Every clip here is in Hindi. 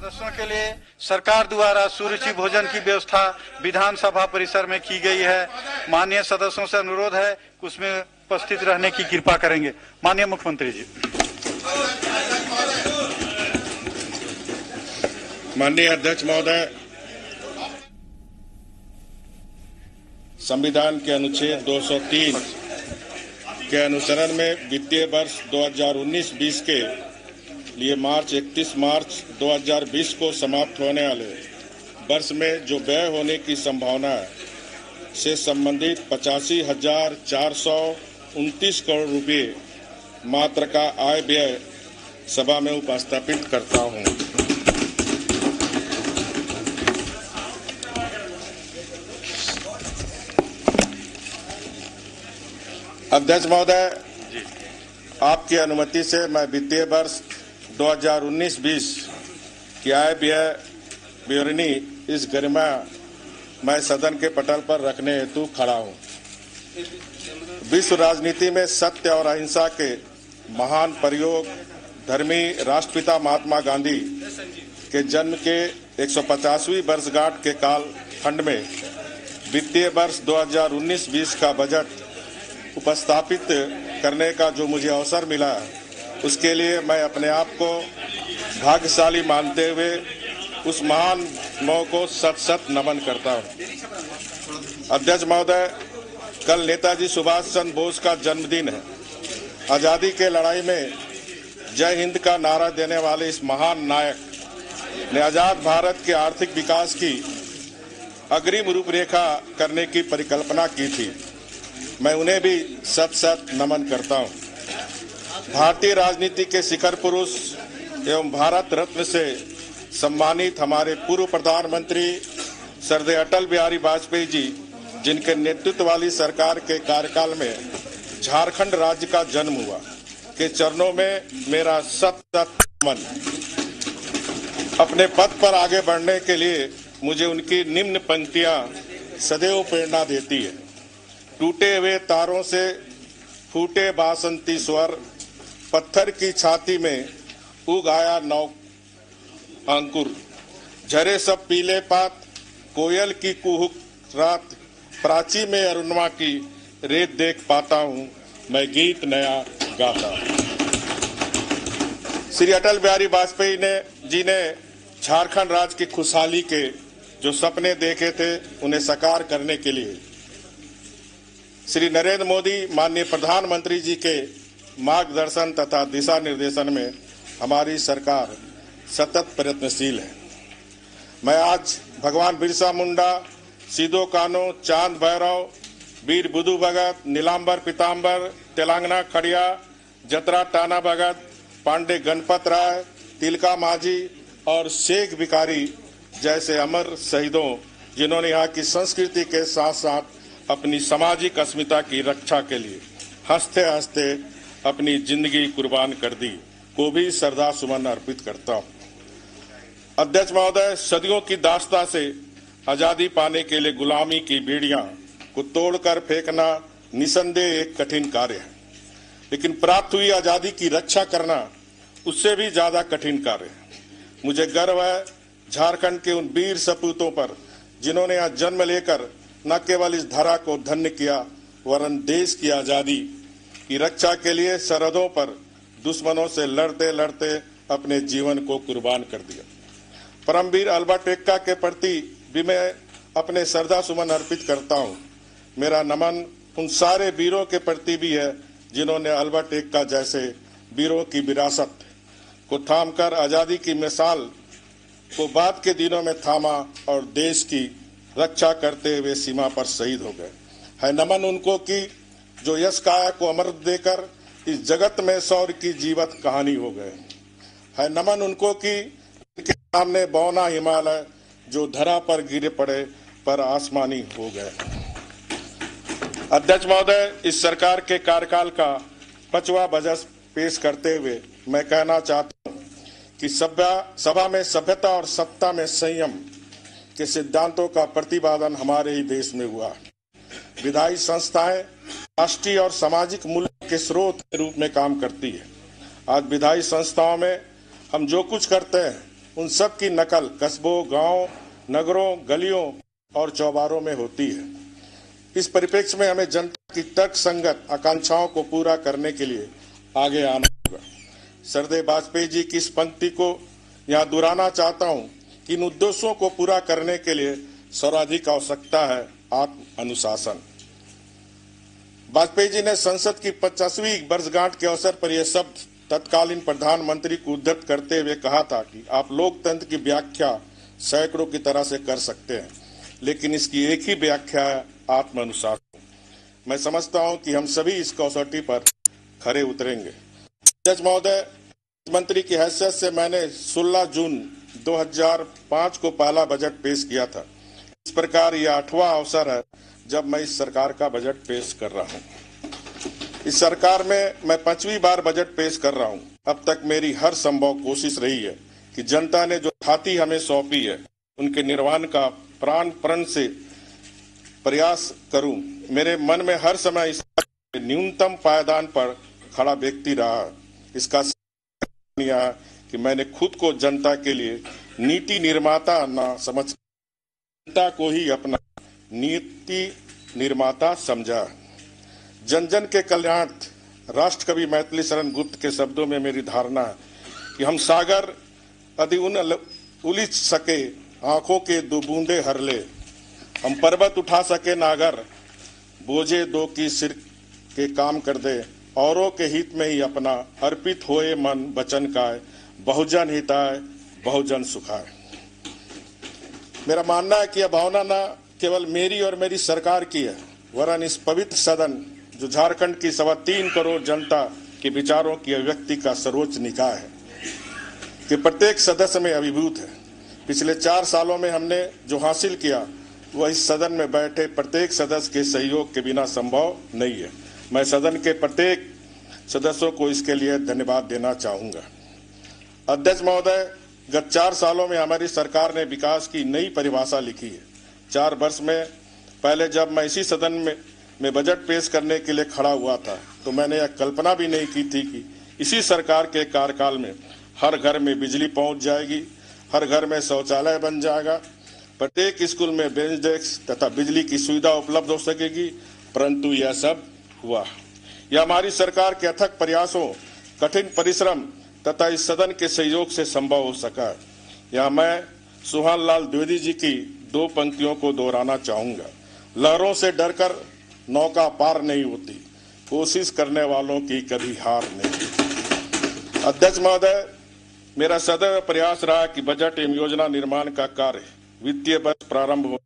सदस्यों के लिए सरकार द्वारा सुरुचि भोजन की व्यवस्था विधानसभा परिसर में की गई है। माननीय सदस्यों से अनुरोध है कि उसमें उपस्थित रहने की कृपा करेंगे। माननीय मुख्यमंत्री जी। माननीय अध्यक्ष महोदय, संविधान के अनुच्छेद 203 के अनुसरण में वित्तीय वर्ष 2019-20 के लिए 31 मार्च 2020 को समाप्त होने वाले वर्ष में जो व्यय होने की संभावना है से संबंधित 85,429 करोड़ रुपए मात्र का आय व्यय सभा में उपस्थापित करता हूं। अध्यक्ष महोदय, आपकी अनुमति से मैं वित्तीय वर्ष 2019-20 की आय व्यय विवरणी इस गरिमामय सदन के पटल पर रखने हेतु खड़ा हूं। विश्व राजनीति में सत्य और अहिंसा के महान प्रयोग धर्मी राष्ट्रपिता महात्मा गांधी के जन्म के 150वीं वर्षगांठ के काल खंड में वित्तीय वर्ष 2019-20 का बजट उपस्थापित करने का जो मुझे अवसर मिला उसके लिए मैं अपने आप को भाग्यशाली मानते हुए उस महान मोह को सत सत नमन करता हूं। अध्यक्ष महोदय, कल नेताजी सुभाष चंद्र बोस का जन्मदिन है। आजादी के लड़ाई में जय हिंद का नारा देने वाले इस महान नायक ने आजाद भारत के आर्थिक विकास की अग्रिम रूपरेखा करने की परिकल्पना की थी। मैं उन्हें भी सत सत नमन करता हूं। भारतीय राजनीति के शिखर पुरुष एवं भारत रत्न से सम्मानित हमारे पूर्व प्रधानमंत्री श्रद्धेय अटल बिहारी वाजपेयी जी, जिनके नेतृत्व वाली सरकार के कार्यकाल में झारखंड राज्य का जन्म हुआ, के चरणों में मेरा सत सत नमन। अपने पद पर आगे बढ़ने के लिए मुझे उनकी निम्न पंक्तियां सदैव प्रेरणा देती है। टूटे हुए तारों से फूटे बासंती स्वर, पत्थर की छाती में उग आया नौ अंकुर, झरे सब पीले पात, कोयल की कुहुक रात, प्राची में अरुणिमा की रेत देख पाता हूँ, मैं गीत नया गाता। श्री अटल बिहारी वाजपेयी जी ने झारखंड राज्य की खुशहाली के जो सपने देखे थे उन्हें साकार करने के लिए श्री नरेंद्र मोदी माननीय प्रधानमंत्री जी के मार्गदर्शन तथा दिशा निर्देशन में हमारी सरकार सतत प्रयत्नशील है। मैं आज भगवान बिरसा मुंडा, सिदो कानो, चांद भैरव, वीर बुधु भगत, नीलांबर पीताम्बर, तेलंगाना खड़िया, जतरा टाना भगत, पांडे गणपत राय, तिलका माझी और शेख भिखारी जैसे अमर शहीदों, जिन्होंने यहाँ की संस्कृति के साथ साथ अपनी सामाजिक अस्मिता की रक्षा के लिए हंसते हंसते अपनी जिंदगी कुर्बान कर दी, को भी श्रद्धा सुमन अर्पित करता हूँ। अध्यक्ष महोदय, सदियों की दास्ता से आजादी पाने के लिए गुलामी की बेड़ियां को तोड़कर फेंकना निसंदेह एक कठिन कार्य है, लेकिन प्राप्त हुई आजादी की रक्षा करना उससे भी ज्यादा कठिन कार्य है। मुझे गर्व है झारखंड के उन वीर सपूतों पर, जिन्होंने यहाँ जन्म लेकर न केवल इस धरा को धन्य किया वरन देश की आजादी की रक्षा के लिए सरहदों पर दुश्मनों से लड़ते लड़ते अपने जीवन को कुर्बान कर दिया। परमवीर अल्बर्ट एक्का के प्रति भी मैं अपने श्रद्धा सुमन अर्पित करता हूँ। मेरा नमन उन सारे वीरों के प्रति भी है जिन्होंने अल्बर्ट एक्का जैसे वीरों की विरासत को थामकर आजादी की मिसाल को बाद के दिनों में थामा और देश की रक्षा करते हुए सीमा पर शहीद हो गए। है नमन उनको कि जो यश काया को अमृत देकर इस जगत में शौर्य की जीवत कहानी हो गए। है नमन उनको कि इनके सामने बौना हिमालय जो धरा पर गिरे पड़े पर आसमानी हो गए। अध्यक्ष महोदय, इस सरकार के कार्यकाल का 5वां बजट पेश करते हुए मैं कहना चाहता हूं कि सभा में सभ्यता और सत्ता में संयम के सिद्धांतों का प्रतिपादन हमारे ही देश में हुआ। विधायी संस्थाएं राष्ट्रीय और सामाजिक मूल्य के स्रोत के रूप में काम करती है। आज विधायी संस्थाओं में हम जो कुछ करते हैं उन सब की नकल कस्बों, गांव, नगरों, गलियों और चौबारों में होती है। इस परिप्रेक्ष्य में हमें जनता की तर्क संगत आकांक्षाओं को पूरा करने के लिए आगे आना होगा। सरदेव वाजपेयी जी की इस पंक्ति को यहाँ दोहराना चाहता हूँ कि इन उद्देश्यों को पूरा करने के लिए सर्वाधिक आवश्यकता है आत्म अनुशासन। वाजपेयी जी ने संसद की 50वीं वर्षगांठ के अवसर पर यह शब्द तत्कालीन प्रधानमंत्री को उद्धृत करते हुए कहा था कि आप लोकतंत्र की व्याख्या सैकड़ों की तरह से कर सकते हैं, लेकिन इसकी एक ही व्याख्या है आत्म अनुशासन। मैं समझता हूं कि हम सभी इस कसौटी पर खरे उतरेंगे। अध्यक्ष महोदय, मंत्री की हैसियत से मैंने 16 जून 2005 को पहला बजट पेश किया था। इस प्रकार यह 8वां अवसर है जब मैं इस सरकार का बजट पेश कर रहा हूं। इस सरकार में मैं 5वीं बार बजट पेश कर रहा हूं। अब तक मेरी हर संभव कोशिश रही है कि जनता ने जो थाती हमें सौंपी है उनके निर्वहन का प्राण प्रण से प्रयास करूं। मेरे मन में हर समय इस न्यूनतम पायदान पर खड़ा व्यक्ति रहा। इसका यह कि मैंने खुद को जनता के लिए नीति निर्माता न समझ जनता को ही अपना नीति निर्माता समझा। जन जन के कल्याणार्थ राष्ट्र कवि मैथिली शरण गुप्त के शब्दों में मेरी धारणा है कि हम सागर यदि उलिझ सके आंखों के 2 बूंदे हर ले, हम पर्वत उठा सके नागर बोझे 2 की सिर के काम कर दे, औरों के हित में ही अपना अर्पित होए मन वचन काय, बहुजन हिताय बहुजन सुखाय। मेरा मानना है कि यह भावना न केवल मेरी और मेरी सरकार की है, वरन इस पवित्र सदन जो झारखंड की 3.25 करोड़ जनता के विचारों की अभिव्यक्ति का सर्वोच्च निकाय है कि प्रत्येक सदस्य में अभिभूत है। पिछले 4 सालों में हमने जो हासिल किया वह इस सदन में बैठे प्रत्येक सदस्य के सहयोग के बिना संभव नहीं है। मैं सदन के प्रत्येक सदस्यों को इसके लिए धन्यवाद देना चाहूंगा। अध्यक्ष महोदय, गत 4 सालों में हमारी सरकार ने विकास की नई परिभाषा लिखी है। 4 वर्ष में पहले जब मैं इसी सदन में बजट पेश करने के लिए खड़ा हुआ था तो मैंने यह कल्पना भी नहीं की थी कि इसी सरकार के कार्यकाल में हर घर में बिजली पहुंच जाएगी, हर घर में शौचालय बन जाएगा, प्रत्येक स्कूल में बेंच डेस्क तथा बिजली की सुविधा उपलब्ध हो सकेगी। परंतु यह सब हुआ। यह हमारी सरकार के अथक प्रयासों, कठिन परिश्रम तथा इस सदन के सहयोग से संभव हो सका। यहाँ मैं सुहान लाल द्विवेदी जी की 2 पंक्तियों को दोहराना चाहूंगा। लहरों से डरकर नौका पार नहीं होती, कोशिश करने वालों की कभी हार नहीं। अध्यक्ष महोदय, मेरा सदैव प्रयास रहा कि बजट एवं योजना निर्माण का कार्य वित्तीय वर्ष प्रारंभ हो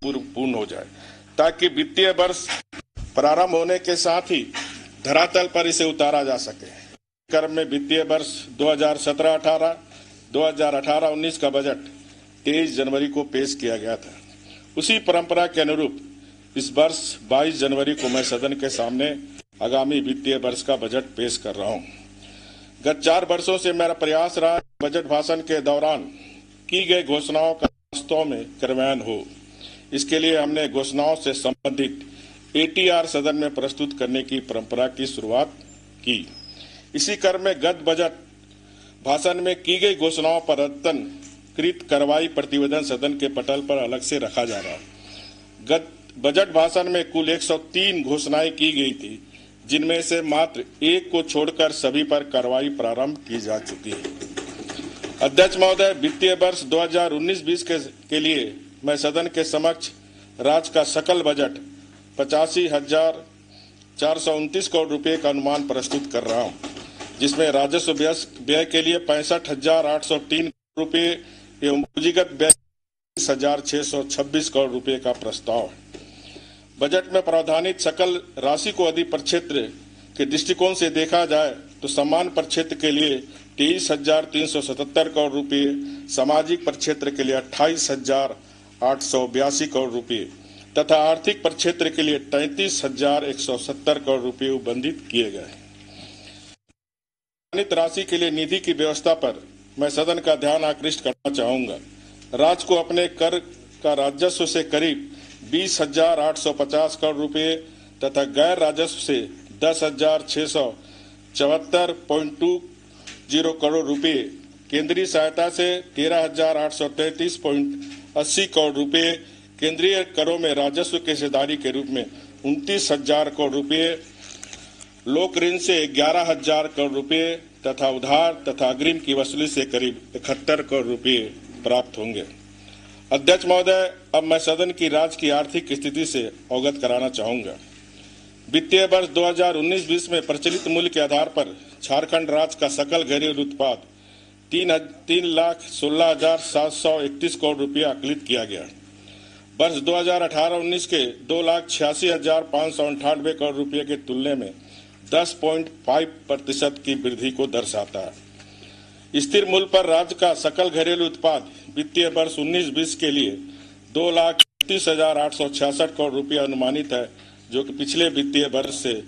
पूर्ण हो जाए, ताकि वित्तीय वर्ष प्रारंभ होने के साथ ही धरातल पर इसे उतारा जा सके। क्रम में वित्तीय वर्ष 2017-18, 2018-19 का बजट 23 जनवरी को पेश किया गया था। उसी परंपरा के अनुरूप इस वर्ष 22 जनवरी को मैं सदन के सामने आगामी वित्तीय वर्ष का बजट पेश कर रहा हूं। गत 4 वर्षों से मेरा प्रयास रहा बजट भाषण के दौरान की गई घोषणाओं का वास्तव में क्रियान्वयन हो। इसके लिए हमने घोषणाओं से संबंधित ATR सदन में प्रस्तुत करने की परंपरा की शुरुआत की। इसी क्रम में गत बजट भाषण में की गई घोषणाओं पर अद्यतनकृत कार्रवाई प्रतिवेदन सदन के पटल पर अलग से रखा जा रहा है। गत बजट भाषण में कुल 103 घोषणाएं की गई थी, जिनमें से मात्र 1 को छोड़कर सभी पर कार्रवाई प्रारंभ की जा चुकी है। अध्यक्ष महोदय, वित्तीय वर्ष 2019-20 के लिए मैं सदन के समक्ष राज्य का सकल बजट 85,429 करोड़ रुपए का अनुमान प्रस्तुत कर रहा हूं, जिसमें राजस्व व्यय के लिए 65,803 करोड़ रुपए एवं पूंजीगत व्यय 30,626 करोड़ रुपए का प्रस्ताव है। बजट में प्रावधानित सकल राशि को यदि प्रक्षेत्र के दृष्टिकोण से देखा जाए तो सम्मान प्रक्षेत्र के लिए 23,377 करोड़ रुपए, सामाजिक प्रक्षेत्र के लिए 28,882 करोड़ रुपए तथा आर्थिक प्रक्षेत्र के लिए 33,170 करोड़ रुपए आवंटित किए गए। राशि के लिए निधि की व्यवस्था पर मैं सदन का ध्यान आकृष्ट करना चाहूंगा। राज्य को अपने कर का राजस्व से करीब 20,850 करोड़ रुपए तथा गैर राजस्व से 10,674.20 करोड़ रुपए केंद्रीय सहायता से 13,833.80 करोड़ रुपए, केंद्रीय करों में राजस्व की हिस्सेदारी के रूप में 29,000 करोड़ रुपए, लोक ऋण से 11,000 करोड़ रुपए तथा उधार तथा अग्रिम की वसूली से करीब 71 करोड़ रुपए प्राप्त होंगे। अध्यक्ष महोदय, अब मैं सदन की राज्य की आर्थिक स्थिति से अवगत कराना चाहूंगा। वित्तीय वर्ष 2019-20 में प्रचलित मूल्य के आधार पर झारखंड राज्य का सकल घरेलू उत्पाद 3,16,731 करोड़ रुपया आकलित किया गया। वर्ष 2018-19 के 2,86,598 करोड़ रुपये के तुलना में 10.5% की वृद्धि को दर्शाता है। स्थिर मूल्य पर राज्य का सकल घरेलू उत्पाद वित्तीय वर्ष 19-20 के लिए 2,31,866 करोड़ रुपया अनुमानित है, जो कि पिछले वित्तीय वर्ष से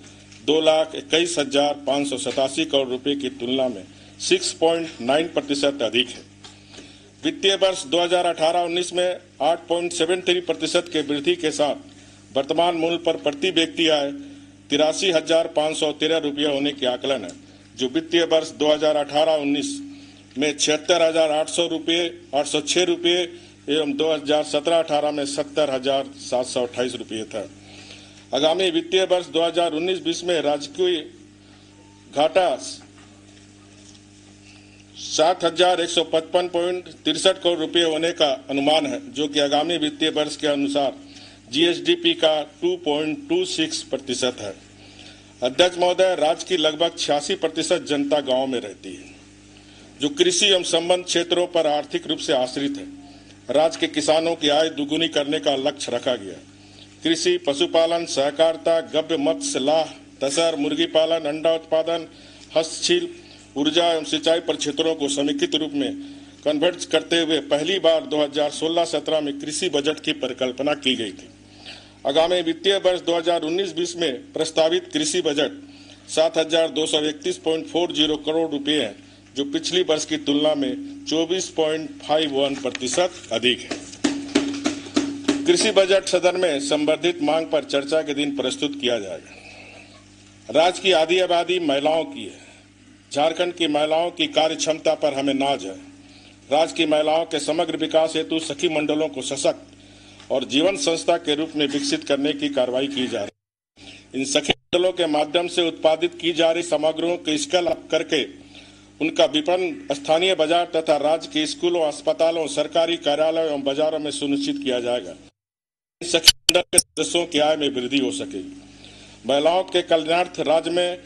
2,21,587 करोड़ रुपए की तुलना में 6.9% अधिक है। वित्तीय वर्ष 2018-19 में 8.73% के वृद्धि के साथ वर्तमान मूल्य पर प्रति व्यक्ति आय 83,513 रुपया होने की आकलन है, जो वित्तीय वर्ष 2018-19 में 76,806 रुपये एवं 2017-18 में 70,728 रुपये था। आगामी वित्तीय वर्ष 2019-20 में राजकीय घाटा 7,155.63 करोड़ रुपये होने का अनुमान है, जो कि आगामी वित्तीय वर्ष के अनुसार जीएसडीपी का 2.26% है। अध्यक्ष महोदय, राज्य की लगभग 86% जनता गांव में रहती है, जो कृषि एवं संबंध क्षेत्रों पर आर्थिक रूप से आश्रित है। राज्य के किसानों की आय दुगुनी करने का लक्ष्य रखा गया। कृषि, पशुपालन, सहकारिता, गव्य, मत्स्य, लाह, तसर, मुर्गी पालन, अंडा उत्पादन, हस्तशिल्प, ऊर्जा एवं सिंचाई पर क्षेत्रों को समेकित रूप में कन्वर्ट करते हुए पहली बार 2016-17 में कृषि बजट की परिकल्पना की गई थी। आगामी वित्तीय वर्ष 2019-20 में प्रस्तावित कृषि बजट 7,231.40 करोड़ रुपए है, जो पिछली वर्ष की तुलना में 24.51% अधिक है। कृषि बजट सदन में संवर्धित मांग पर चर्चा के दिन प्रस्तुत किया जाएगा। राज्य की आधी आबादी महिलाओं की है। झारखंड की महिलाओं की कार्य क्षमता पर हमें नाज है। राज्य की महिलाओं के समग्र विकास हेतु सखी मंडलों को सशक्त और जीवन संस्था के रूप में विकसित करने की कार्रवाई की जा रही है। इन सखी मंडलों के माध्यम से उत्पादित की जा रही सामग्रियों के स्केल अप करके उनका विपणन स्थानीय बाजार तथा राज्य के स्कूलों, अस्पतालों, सरकारी कार्यालयों एवं बाजारों में सुनिश्चित किया जाएगा। इन सखी मंडल के सदस्यों की आय में वृद्धि हो सकेगी। महिलाओं के कल्याणार्थ राज्य में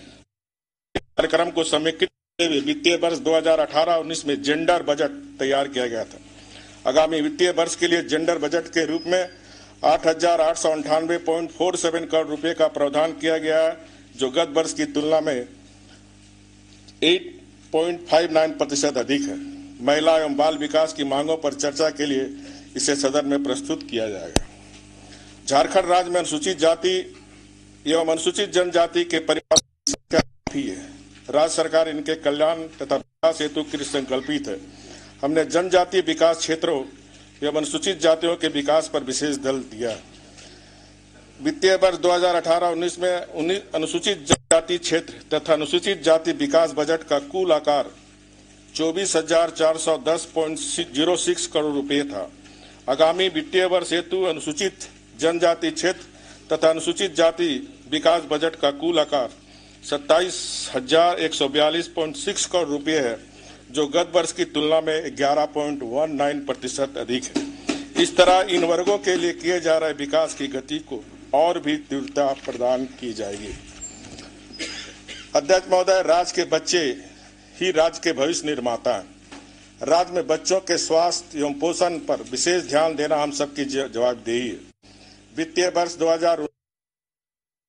कार्यक्रम को समेकित करते हुए वित्तीय वर्ष 2018-19 में जेंडर बजट तैयार किया गया था। आगामी वित्तीय वर्ष के लिए जेंडर बजट के रूप में 8,898.47 करोड़ रुपए का प्रावधान किया गया है, जो गत वर्ष की तुलना में 8.59% अधिक है। महिला एवं बाल विकास की मांगों पर चर्चा के लिए इसे सदन में प्रस्तुत किया जाएगा। झारखंड राज्य में अनुसूचित जाति एवं अनुसूचित जनजाति के परिवार की संख्या काफी है। राज्य सरकार इनके कल्याण तथा विकास हेतु कृत संकल्पित है। हमने जनजातीय विकास क्षेत्रों एवं अनुसूचित जातियों के विकास पर विशेष बल दिया। वित्तीय वर्ष 2018-19 में अनुसूचित जनजाति क्षेत्र तथा अनुसूचित जाति विकास बजट का कुल आकार 24,410.06 करोड़ रुपए था। आगामी वित्तीय वर्ष हेतु अनुसूचित जनजाति क्षेत्र तथा अनुसूचित जाति विकास बजट का कुल आकार 27,142.6 करोड़ रुपए है, जो गत वर्ष की तुलना में 11.19% अधिक है। इस तरह इन वर्गों के लिए किए जा रहे विकास की गति को और भी तीव्रता प्रदान की जाएगी। अध्यक्ष महोदय, राज्य के बच्चे ही राज्य के भविष्य निर्माता हैं। राज्य में बच्चों के स्वास्थ्य एवं पोषण पर विशेष ध्यान देना हम सबकी जवाबदेही है। वित्तीय वर्ष 2019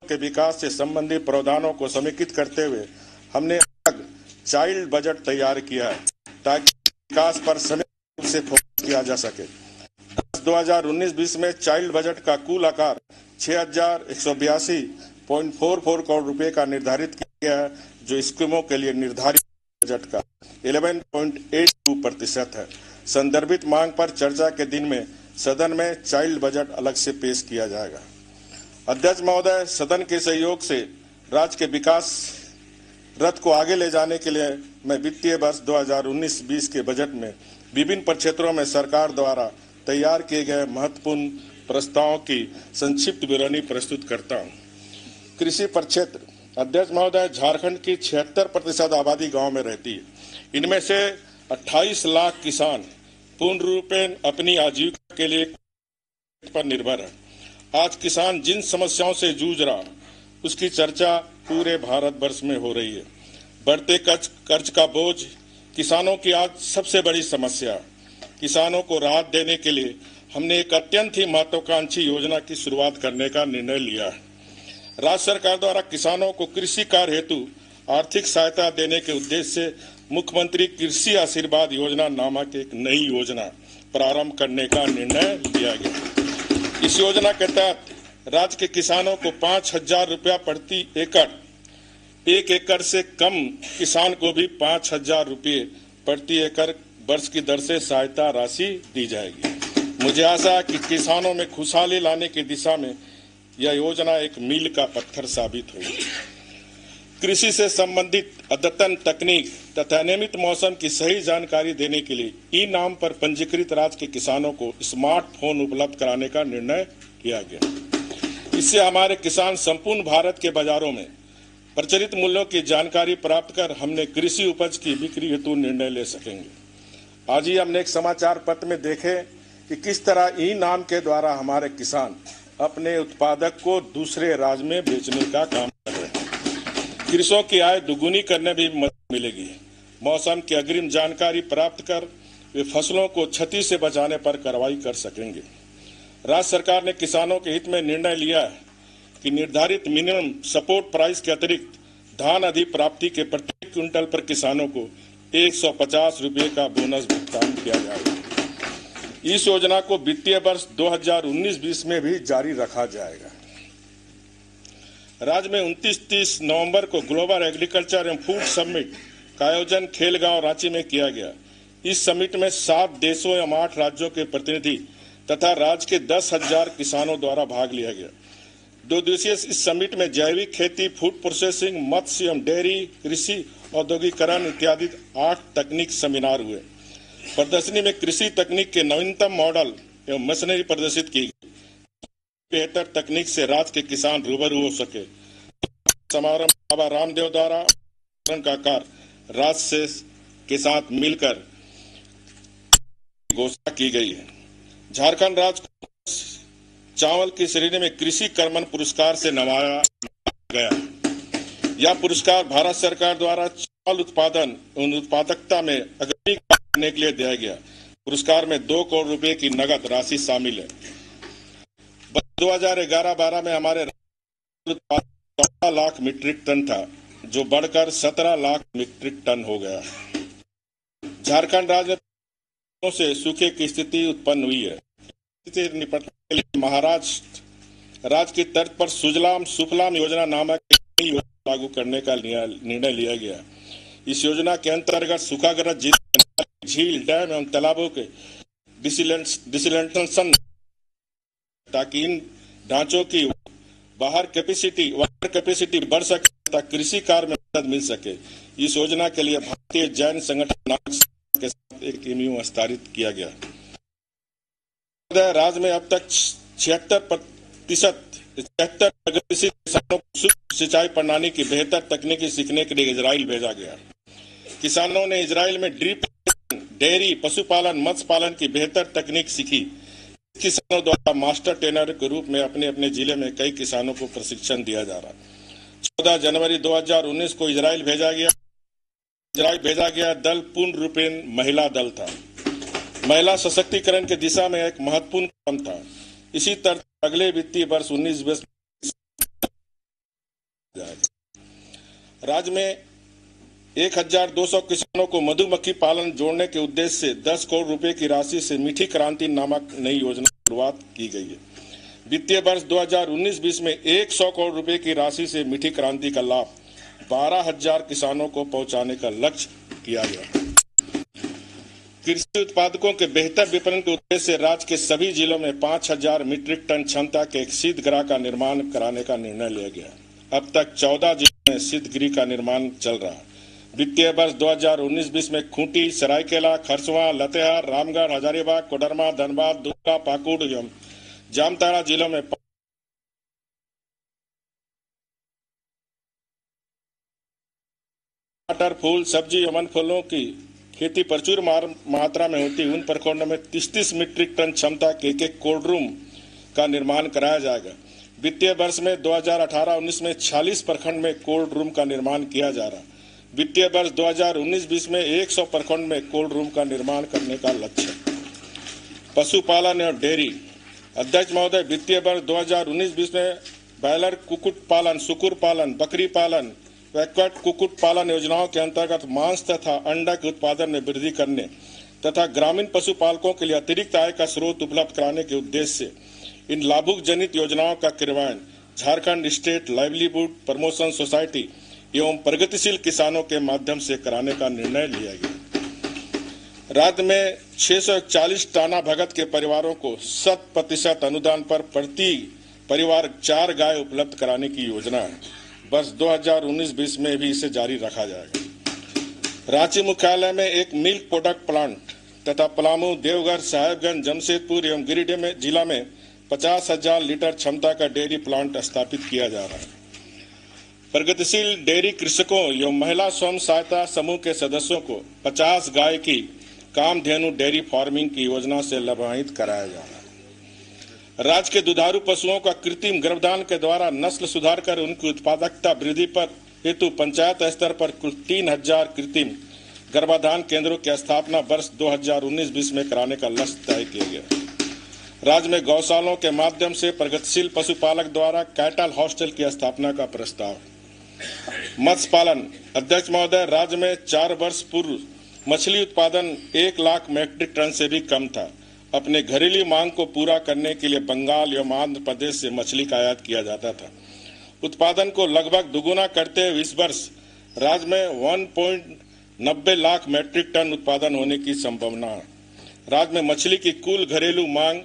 के विकास से संबंधित प्रावधानों को समेकित करते हुए हमने चाइल्ड बजट तैयार किया है, ताकि विकास पर समय रूप से फोकस किया जा सके। 2019-20 में चाइल्ड बजट का कुल आकार 6,182.44 करोड़ रुपए का निर्धारित किया गया है, जो स्कीमों के लिए निर्धारित बजट का 11.82% है। संदर्भित मांग पर चर्चा के दिन में सदन में चाइल्ड बजट अलग से पेश किया जाएगा। अध्यक्ष महोदय, सदन के सहयोग से राज्य के विकास रथ को आगे ले जाने के लिए मैं वित्तीय वर्ष 2019-20 के बजट में विभिन्न प्रक्षेत्रों में सरकार द्वारा तैयार किए गए महत्वपूर्ण प्रस्तावों की संक्षिप्त विवरणी प्रस्तुत करता हूं। कृषि प्रक्षेत्र। अध्यक्ष महोदय, झारखंड की 76% आबादी गांव में रहती है। इनमें से 28 लाख किसान पूर्ण रूपेण अपनी आजीविका के लिए पर निर्भर है। आज किसान जिन समस्याओं से जूझ रहा उसकी चर्चा पूरे भारतवर्ष में हो रही है। बढ़ते कर्ज का बोझ किसानों की आज सबसे बड़ी समस्या। किसानों को राहत देने के लिए हमने एक अत्यंत ही महत्वाकांक्षी योजना की शुरुआत करने का निर्णय लिया है। राज्य सरकार द्वारा किसानों को कृषि कार्य हेतु आर्थिक सहायता देने के उद्देश्य से मुख्यमंत्री कृषि आशीर्वाद योजना नामक एक नई योजना प्रारंभ करने का निर्णय लिया गया। इस योजना के तहत राज्य के किसानों को 5,000 रुपया प्रति एकड़, 1 एकड़ से कम किसान को भी 5,000 रुपये प्रति एकड़ वर्ष की दर से सहायता राशि दी जाएगी। मुझे आशा है कि किसानों में खुशहाली लाने की दिशा में यह योजना एक मील का पत्थर साबित होगी। कृषि से संबंधित अद्यतन तकनीक तथा नियमित मौसम की सही जानकारी देने के लिए ई नाम पर पंजीकृत राज्य के किसानों को स्मार्टफोन उपलब्ध कराने का निर्णय किया गया। इससे हमारे किसान संपूर्ण भारत के बाजारों में प्रचलित मूल्यों की जानकारी प्राप्त कर हमने कृषि उपज की बिक्री हेतु निर्णय ले सकेंगे। आज ही हमने एक समाचार पत्र में देखे कि किस तरह ई नाम के द्वारा हमारे किसान अपने उत्पादक को दूसरे राज्य में बेचने का काम कर रहे हैं। कृषकों की आय दुगुनी करने में भी मदद मिलेगी। मौसम की अग्रिम जानकारी प्राप्त कर वे फसलों को क्षति से बचाने पर कार्रवाई कर सकेंगे। राज्य सरकार ने किसानों के हित में निर्णय लिया है कि निर्धारित मिनिमम सपोर्ट प्राइस के अतिरिक्त धान अधिप्राप्ति के प्रत्येक क्विंटल पर किसानों को 150 रुपये का बोनस भुगतान किया जाएगा। इस योजना को वित्तीय वर्ष 2019-20 में भी जारी रखा जाएगा। राज्य में 29-30 नवंबर को ग्लोबल एग्रीकल्चर एवं फूड समिट का आयोजन खेलगांव रांची में किया गया। इस समिट में 7 देशों एवं 8 राज्यों के प्रतिनिधि तथा राज्य के 10,000 किसानों द्वारा भाग लिया गया। 2 दिवसीय इस समिट में जैविक खेती, फूड प्रोसेसिंग, मत्स्य एवं डेयरी, कृषि, औद्योगिकरण इत्यादि 8 तकनीक सेमिनार हुए। प्रदर्शनी में कृषि तकनीक के नवीनतम मॉडल एवं मशीनरी प्रदर्शित की गई। बेहतर तकनीक से राज्य के किसान रूबरू हो सके। समारोह बाबा रामदेव द्वारा का कार्य राज्य के साथ मिलकर घोषणा की गई है। झारखंड राज्य को चावल की श्रेणी में कृषि कर्मण पुरस्कार से नवाजा गया। यह पुरस्कार भारत सरकार द्वारा चावल उत्पादन एवं उत्पादकता में अग्रणी करने के लिए दिया गया। पुरस्कार में 2 करोड़ रुपए की नगद राशि शामिल है। 2011-12 में हमारे उत्पादन 14 लाख मीट्रिक टन था, जो बढ़कर 17 लाख मीट्रिक टन हो गया। झारखंड राज्य से सूखे की स्थिति उत्पन्न हुई है। इससे निपटने के लिए महाराष्ट्र राज्य की तर्ज पर सुजलाम सुफलाम योजना नामक एक योजना लागू करने का निर्णय लिया गया। इस योजना के अंतर्गत सूखाग्रस्त झील, डैम एवं तालाबों के डिसलिनेशन ताकि इन ढांचों की वाटर कैपेसिटी बढ़ सके तथा कृषि कार्य में मदद मिल सके। इस योजना के लिए भारतीय जैन संगठन के साथ एक एमओयू हस्ताक्षरित किया गया। राज्य में अब तक 76% प्रगतिशील किसानों को सिंचाई प्रणाली की बेहतर तकनीकी सीखने के लिए इजराइल भेजा गया। किसानों ने इजराइल में ड्रिप, डेयरी, पशुपालन, मत्स्य पालन की बेहतर तकनीक सीखी। किसानों द्वारा मास्टर ट्रेनर के रूप में अपने अपने जिले में कई किसानों को प्रशिक्षण दिया जा रहा। 14 जनवरी 2019 को इजराइल भेजा गया दल पूर्ण रूपेण महिला दल था। महिला सशक्तिकरण की दिशा में एक महत्वपूर्ण कदम था। इसी तरह अगले वित्तीय वर्ष 19-20 राज्य में 1,200 किसानों को मधुमक्खी पालन जोड़ने के उद्देश्य से 10 करोड़ रुपए की राशि से मीठी क्रांति नामक नई योजना की शुरुआत की गई है। वित्तीय वर्ष 2019-20 में 100 करोड़ रुपए की राशि से मीठी क्रांति का लाभ 12,000 किसानों को पहुंचाने का लक्ष्य किया गया। कृषि उत्पादकों के बेहतर विपणन के उद्देश्य से राज्य के सभी जिलों में 5,000 मीट्रिक टन क्षमता के एक शीतगृह का निर्माण कराने का निर्णय लिया गया। अब तक 14 जिलों में शीतगृह का निर्माण चल रहा है। वित्तीय वर्ष 2019-20 में खूंटी, सरायकेला, खरसवां, लातेहार, रामगढ़, हजारीबाग, कोडरमा, धनबाद, दुमका, पाकुड़ एवं जामताड़ा जिलों में टमाटर, फूल, सब्जी एवं फलों की खेती प्रचुर मात्रा में होती है। उन प्रखंडों में 30 मीट्रिक टन क्षमता के एक कोल्ड रूम का निर्माण कराया जाएगा। वित्तीय वर्ष में 2018-19 में 46 प्रखंड में कोल्ड रूम का निर्माण किया जा रहा है। वित्तीय वर्ष 2019-20 में 100 प्रखंड में कोल्ड रूम का निर्माण करने का लक्ष्य। पशुपालन और डेयरी अध्यक्ष महोदय, वित्तीय वर्ष 2019-20 में ब्रॉयलर कुक्कुट पालन, सुकुर पालन, बकरी पालन, वैक्वाट कुक्कुट पालन योजनाओं के अंतर्गत मांस तथा अंडा के उत्पादन में वृद्धि करने तथा ग्रामीण पशुपालकों के लिए अतिरिक्त आय का स्रोत उपलब्ध कराने के उद्देश्य से इन लाभुक जनित योजनाओं का क्रियान्वयन Jharkhand state livelihood promotion society एवं प्रगतिशील किसानों के माध्यम से कराने का निर्णय लिया गया। राज्य में 640 टाना भगत के परिवारों को 100% अनुदान पर प्रति परिवार 4 गाय उपलब्ध कराने की योजना है। वर्ष 2019-20 में भी इसे जारी रखा जाएगा। रांची मुख्यालय में एक मिल्क प्रोडक्ट प्लांट तथा पलामू, देवघर, साहेबगंज, जमशेदपुर एवं गिरिडीह में जिला में 50,000 लीटर क्षमता का डेयरी प्लांट स्थापित किया जा रहा है। प्रगतिशील डेयरी कृषकों एवं महिला स्वयं सहायता समूह के सदस्यों को 50 गाय की कामधेनु डेयरी फार्मिंग की योजना से लाभान्वित कराया जा रहा है। राज्य के दुधारू पशुओं का कृत्रिम गर्भधान के द्वारा नस्ल सुधार कर उनकी उत्पादकता वृद्धि पर हेतु पंचायत स्तर पर कुल 3000 कृत्रिम गर्भाधान केंद्रों की स्थापना वर्ष 2019-20 में कराने का लक्ष्य तय किया गया। राज्य में गौशालों के माध्यम से प्रगतिशील पशुपालक द्वारा कैटल हॉस्टल की स्थापना का प्रस्ताव। मत्स्य पालन अध्यक्ष महोदय, राज्य में 4 वर्ष पूर्व मछली उत्पादन 1 लाख मीट्रिक टन से भी कम था। अपने घरेलू मांग को पूरा करने के लिए बंगाल एवं आंध्र प्रदेश से मछली का आयात किया जाता था। उत्पादन को लगभग दुगुना करते हुए इस वर्ष राज्य में 1.90 लाख मीट्रिक टन उत्पादन होने की संभावना है। राज्य में मछली की कुल घरेलू मांग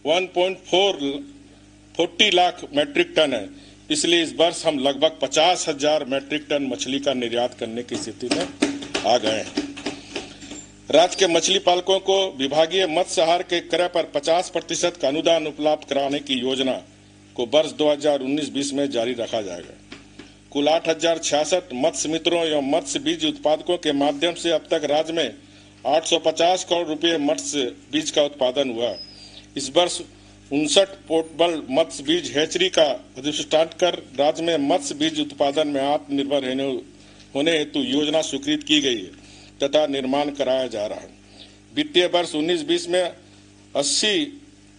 1.40 लाख मीट्रिक टन है। इसलिए इस वर्ष हम लगभग 50,000 मीट्रिक टन मछली का निर्यात करने की स्थिति में आ गए हैं। राज्य के मछली पालकों को विभागीय मत्स्य आहार के क्रय पर 50% का अनुदान उपलब्ध कराने की योजना को वर्ष 2019-20 में जारी रखा जाएगा। कुल 8,066 मत्स्य मित्रों एवं मत्स्य बीज उत्पादकों के माध्यम से अब तक राज्य में 850 करोड़ रुपए मत्स्य बीज का उत्पादन हुआ। इस वर्ष 59 पोर्टेबल मत्स्य बीज हैचरी का प्रतिष्ठान कर राज्य में मत्स्य बीज उत्पादन में आत्मनिर्भर होने हेतु योजना स्वीकृत की गई है तथा निर्माण कराया जा रहा है। वित्तीय वर्ष 19-20 में 80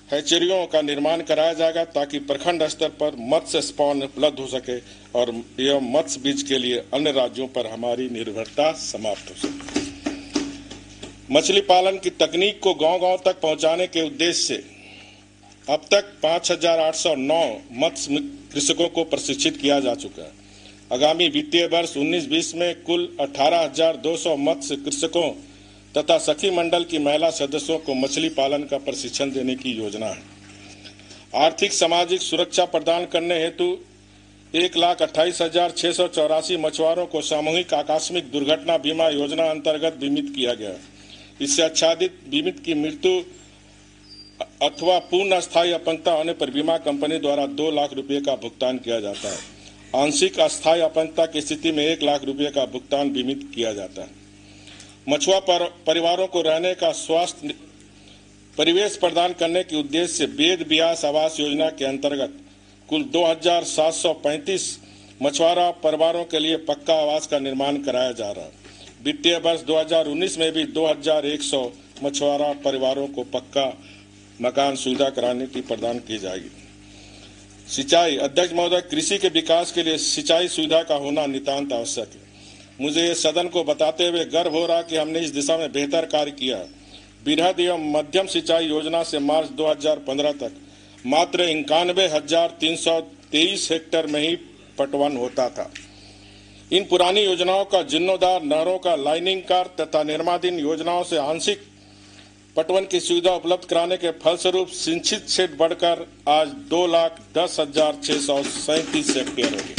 हैचरियों का निर्माण कराया जाएगा ताकि प्रखंड स्तर पर मत्स्य स्पॉन उपलब्ध हो सके और एवं मत्स्य बीज के लिए अन्य राज्यों पर हमारी निर्भरता समाप्त हो सके। मछली पालन की तकनीक को गांव-गांव तक पहुंचाने के उद्देश्य से अब तक 5,809 मत्स्य कृषकों को प्रशिक्षित किया जा चुका है। आगामी वित्तीय वर्ष 19-20 में कुल 18,200 मत्स्य कृषकों तथा सखी मंडल की महिला सदस्यों को मछली पालन का प्रशिक्षण देने की योजना है। आर्थिक सामाजिक सुरक्षा प्रदान करने हेतु 1,28,684 मछुआरों को सामूहिक आकस्मिक दुर्घटना बीमा योजना अंतर्गत बीमित किया गया। इससे आच्छादित बीमित की मृत्यु अथवा पूर्ण अस्थायी अपंगता होने पर बीमा कंपनी द्वारा 2 लाख रुपए का भुगतान किया जाता है। आंशिक अस्थायी अपंगता की स्थिति में 1 लाख रुपए का भुगतान बीमित किया जाता है। मछुआ परिवारों को रहने का स्वास्थ्य परिवेश प्रदान करने के उद्देश्य से वेद व्यास आवास योजना के अंतर्गत कुल 2,735 मछुआरा परिवारों के लिए पक्का आवास का निर्माण कराया जा रहा है। वित्तीय वर्ष 2019 में भी 2,100 मछुआरा परिवारों को पक्का मकान सुविधा कराने की प्रदान की जाएगी। सिंचाई अध्यक्ष महोदय, कृषि के विकास के लिए सिंचाई सुविधा का होना नितांत आवश्यक है। मुझे ये सदन को बताते हुए गर्व हो रहा कि हमने इस दिशा में बेहतर कार्य किया। वृहद एवं मध्यम सिंचाई योजना से मार्च 2015 तक मात्र 91,323 हेक्टेयर में ही पटवन होता था। इन पुरानी योजनाओं का जीर्णोद्धार, नहरों का लाइनिंग कार्य तथा निर्माणाधीन योजनाओं से आंशिक पटवन की सुविधा उपलब्ध कराने के फलस्वरूप सिंचित क्षेत्र बढ़कर आज 2,10,637 हेक्टेयर हो गए।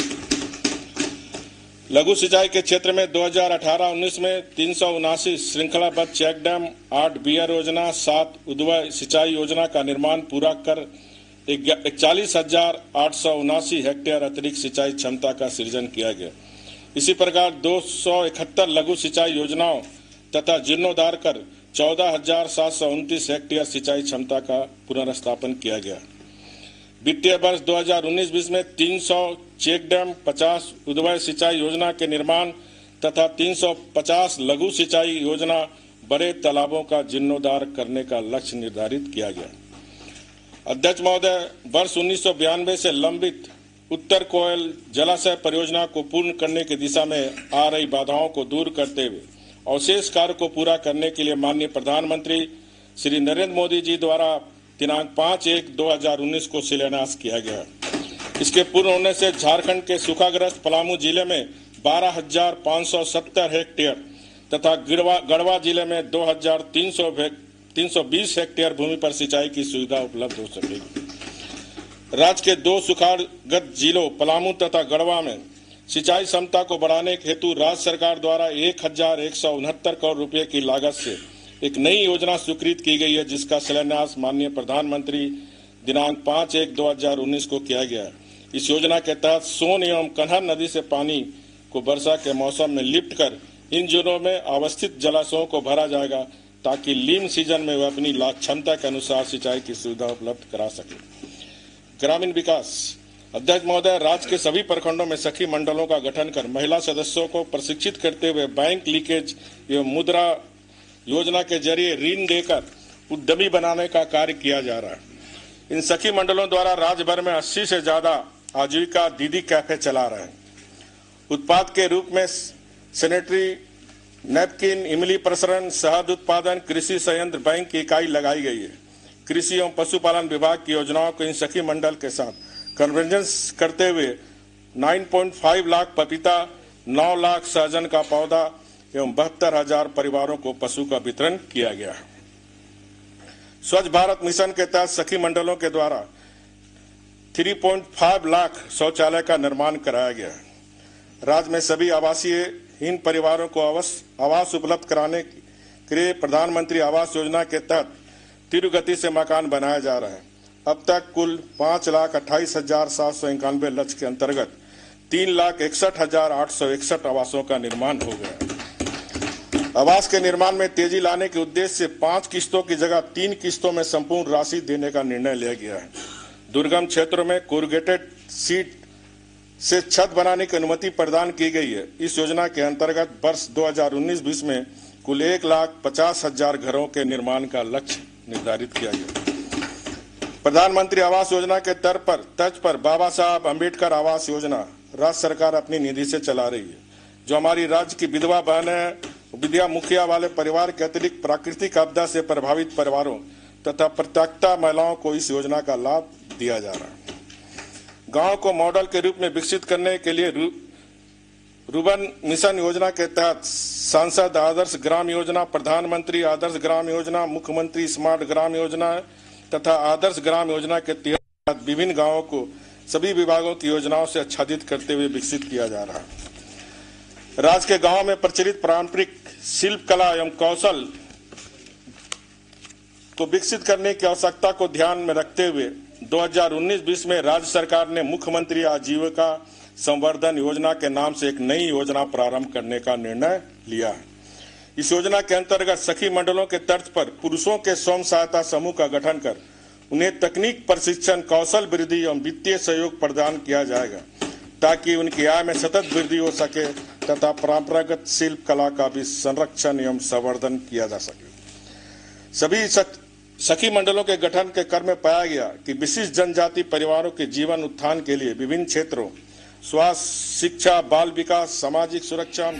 लघु सिंचाई के क्षेत्र में 2018-19 में 379 श्रृंखलाबद्ध चेक डैम, 8 बियर योजना, 7 उद्वय सिंचाई योजना का निर्माण पूरा कर 41,879 हेक्टेयर अतिरिक्त सिंचाई क्षमता का सृजन किया गया। इसी प्रकार 271 लघु सिंचाई योजनाओं तथा जीर्णोद्धार कर 14,729 हेक्टेयर सिंचाई क्षमता का पुनर्स्थापन किया गया। वित्तीय वर्ष 2019-20 में 300 चेक डैम, 50 उद्वय सिंचाई योजना के निर्माण तथा 350 लघु सिंचाई योजना बड़े तालाबों का जीर्णोद्धार करने का लक्ष्य निर्धारित किया गया। अध्यक्ष महोदय, वर्ष 1992 से लंबित उत्तर कोयल जलाशय परियोजना को पूर्ण करने की दिशा में आ रही बाधाओं को दूर करते हुए अवशेष कार्य को पूरा करने के लिए माननीय प्रधानमंत्री श्री नरेंद्र मोदी जी द्वारा दिनांक 5/1/2019 को शिलान्यास किया गया। इसके पूर्ण होने से झारखंड के सूखाग्रस्त पलामू जिले में 12,570 हेक्टेयर तथा गढ़वा जिले में 2,320 हेक्टेयर भूमि पर सिंचाई की सुविधा उपलब्ध हो सकेगी। राज्य के 2 सूखाग्रस्त जिलों पलामू तथा गढ़वा में सिंचाई क्षमता को बढ़ाने के हेतु राज्य सरकार द्वारा 1,169 करोड़ रुपए की लागत से एक नई योजना स्वीकृत की गई है, जिसका शिलान्यास माननीय प्रधानमंत्री दिनांक 5/1/2019 को किया गया है। इस योजना के तहत सोन एवं कन्हर नदी से पानी को वर्षा के मौसम में लिफ्ट कर इन जिलों में अवस्थित जलाशयों को भरा जाएगा, ताकि लीन सीजन में वे अपनी क्षमता के अनुसार सिंचाई की सुविधा उपलब्ध करा सके। ग्रामीण विकास अध्यक्ष महोदय, राज्य के सभी प्रखंडों में सखी मंडलों का गठन कर महिला सदस्यों को प्रशिक्षित करते हुए बैंक लीकेज एवं मुद्रा योजना के जरिए ऋण देकर उद्यमी बनाने का कार्य किया जा रहा है। इन सखी मंडलों द्वारा राज्य भर में 80 से ज्यादा आजीविका दीदी कैफे चला रहे हैं। उत्पाद के रूप में सैनिटरी नैपकिन, इमली प्रसरण, शहद उत्पादन, कृषि संयंत्र बैंक की इकाई लगाई गई है। कृषि एवं पशुपालन विभाग की योजनाओं को इन सखी मंडल के साथ कन्वर्जेंस करते हुए 9.5 लाख पपीता, 9 लाख सहजन का पौधा एवं 72,000 परिवारों को पशु का वितरण किया गया। स्वच्छ भारत मिशन के तहत सखी मंडलों के द्वारा 3.5 लाख शौचालय का निर्माण कराया गया। राज्य में सभी आवासीयहीन परिवारों को आवास उपलब्ध कराने के लिए प्रधानमंत्री आवास योजना के तहत तीव्र गति से मकान बनाया जा रहा है। अब तक कुल 5,28,791 लक्ष्य के अंतर्गत 3,61,861 आवासों का निर्माण हो गया। आवास के निर्माण में तेजी लाने के उद्देश्य से 5 किस्तों की जगह 3 किस्तों में संपूर्ण राशि देने का निर्णय लिया गया है। दुर्गम क्षेत्रों में कोरुगेटेड शीट से छत बनाने की अनुमति प्रदान की गई है। इस योजना के अंतर्गत वर्ष 2019-20 में कुल 1,50,000 घरों के निर्माण का लक्ष्य निर्धारित किया गया। प्रधानमंत्री आवास योजना के तर्ज पर बाबा साहब अम्बेडकर आवास योजना राज्य सरकार अपनी निधि से चला रही है, जो हमारी राज्य की विधवा बहनें, विधवा मुखिया वाले परिवार के अतिरिक्त प्राकृतिक आपदा से प्रभावित परिवारों तथा प्रत्यक्ता महिलाओं को इस योजना का लाभ दिया जा रहा है। गांव को मॉडल के रूप में विकसित करने के लिए रुबन मिशन योजना के तहत सांसद आदर्श ग्राम योजना, प्रधानमंत्री आदर्श ग्राम योजना, मुख्यमंत्री स्मार्ट ग्राम योजना तथा आदर्श ग्राम योजना के तहत विभिन्न गांवों को सभी विभागों की योजनाओं से आच्छादित करते हुए विकसित किया जा रहा है। राज्य के गांवों में प्रचलित पारंपरिक शिल्प कला एवं कौशल को विकसित करने की आवश्यकता को ध्यान में रखते हुए 2019-20 में राज्य सरकार ने मुख्यमंत्री आजीविका संवर्धन योजना के नाम से एक नई योजना प्रारंभ करने का निर्णय लिया है। इस योजना के अंतर्गत सखी मंडलों के तर्ज पर पुरुषों के स्वयं सहायता समूह का गठन कर उन्हें तकनीक प्रशिक्षण, कौशल वृद्धि एवं वित्तीय सहयोग प्रदान किया जाएगा, ताकि उनकी आय में सतत वृद्धि हो सके तथा परंपरागत शिल्प कला का भी संरक्षण एवं संवर्धन किया जा सके। सभी सखी मंडलों के गठन के क्रम में पाया गया कि विशिष्ट जनजाति परिवारों के जीवन उत्थान के लिए विभिन्न क्षेत्रों स्वास्थ्य, शिक्षा, बाल विकास, सामाजिक सुरक्षा